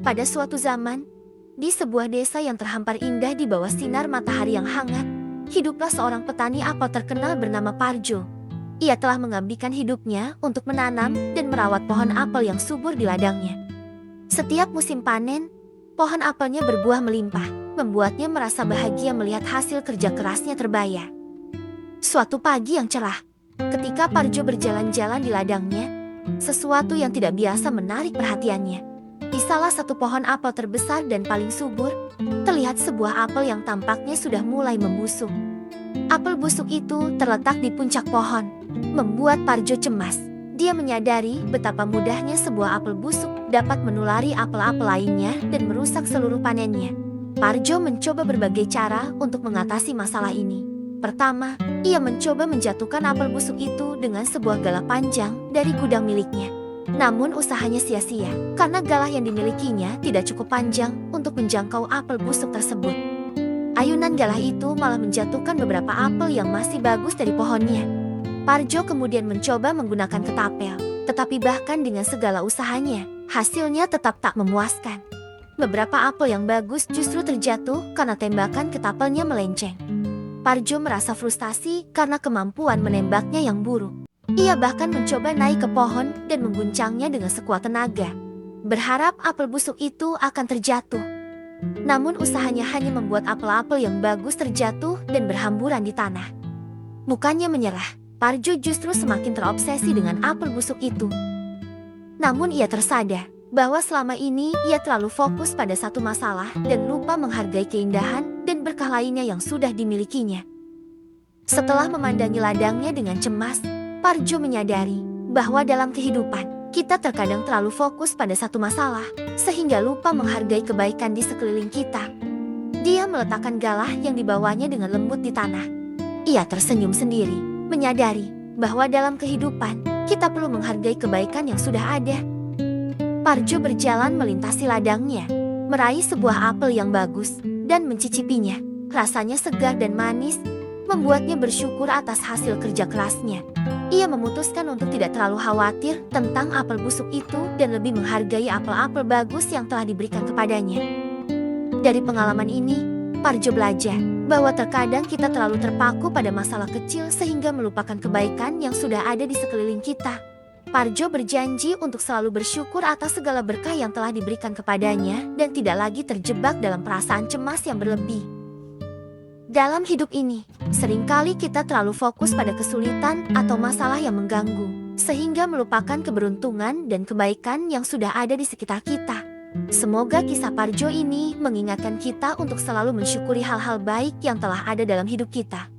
Pada suatu zaman, di sebuah desa yang terhampar indah di bawah sinar matahari yang hangat, hiduplah seorang petani apel terkenal bernama Parjo. Ia telah mengabdikan hidupnya untuk menanam dan merawat pohon apel yang subur di ladangnya. Setiap musim panen, pohon apelnya berbuah melimpah, membuatnya merasa bahagia melihat hasil kerja kerasnya terbayar. Suatu pagi yang cerah, ketika Parjo berjalan-jalan di ladangnya, sesuatu yang tidak biasa menarik perhatiannya. Di salah satu pohon apel terbesar dan paling subur, terlihat sebuah apel yang tampaknya sudah mulai membusuk. Apel busuk itu terletak di puncak pohon, membuat Parjo cemas. Dia menyadari betapa mudahnya sebuah apel busuk dapat menulari apel-apel lainnya dan merusak seluruh panennya. Parjo mencoba berbagai cara untuk mengatasi masalah ini. Pertama, ia mencoba menjatuhkan apel busuk itu dengan sebuah galah panjang dari gudang miliknya. Namun usahanya sia-sia, karena galah yang dimilikinya tidak cukup panjang untuk menjangkau apel busuk tersebut. Ayunan galah itu malah menjatuhkan beberapa apel yang masih bagus dari pohonnya. Parjo kemudian mencoba menggunakan ketapel, tetapi bahkan dengan segala usahanya, hasilnya tetap tak memuaskan. Beberapa apel yang bagus justru terjatuh karena tembakan ketapelnya melenceng. Parjo merasa frustasi karena kemampuan menembaknya yang buruk. Ia bahkan mencoba naik ke pohon dan mengguncangnya dengan sekuat tenaga, berharap apel busuk itu akan terjatuh. Namun usahanya hanya membuat apel-apel yang bagus terjatuh dan berhamburan di tanah. Bukannya menyerah, Parjo justru semakin terobsesi dengan apel busuk itu. Namun ia tersadar bahwa selama ini ia terlalu fokus pada satu masalah dan lupa menghargai keindahan dan berkah lainnya yang sudah dimilikinya. Setelah memandangi ladangnya dengan cemas, Parjo menyadari bahwa dalam kehidupan, kita terkadang terlalu fokus pada satu masalah, sehingga lupa menghargai kebaikan di sekeliling kita. Dia meletakkan galah yang dibawanya dengan lembut di tanah. Ia tersenyum sendiri, menyadari bahwa dalam kehidupan, kita perlu menghargai kebaikan yang sudah ada. Parjo berjalan melintasi ladangnya, meraih sebuah apel yang bagus, dan mencicipinya. Rasanya segar dan manis, membuatnya bersyukur atas hasil kerja kerasnya. Ia memutuskan untuk tidak terlalu khawatir tentang apel busuk itu dan lebih menghargai apel-apel bagus yang telah diberikan kepadanya. Dari pengalaman ini, Parjo belajar bahwa terkadang kita terlalu terpaku pada masalah kecil sehingga melupakan kebaikan yang sudah ada di sekeliling kita. Parjo berjanji untuk selalu bersyukur atas segala berkah yang telah diberikan kepadanya dan tidak lagi terjebak dalam perasaan cemas yang berlebih. Dalam hidup ini, seringkali kita terlalu fokus pada kesulitan atau masalah yang mengganggu, sehingga melupakan keberuntungan dan kebaikan yang sudah ada di sekitar kita. Semoga kisah Parjo ini mengingatkan kita untuk selalu mensyukuri hal-hal baik yang telah ada dalam hidup kita.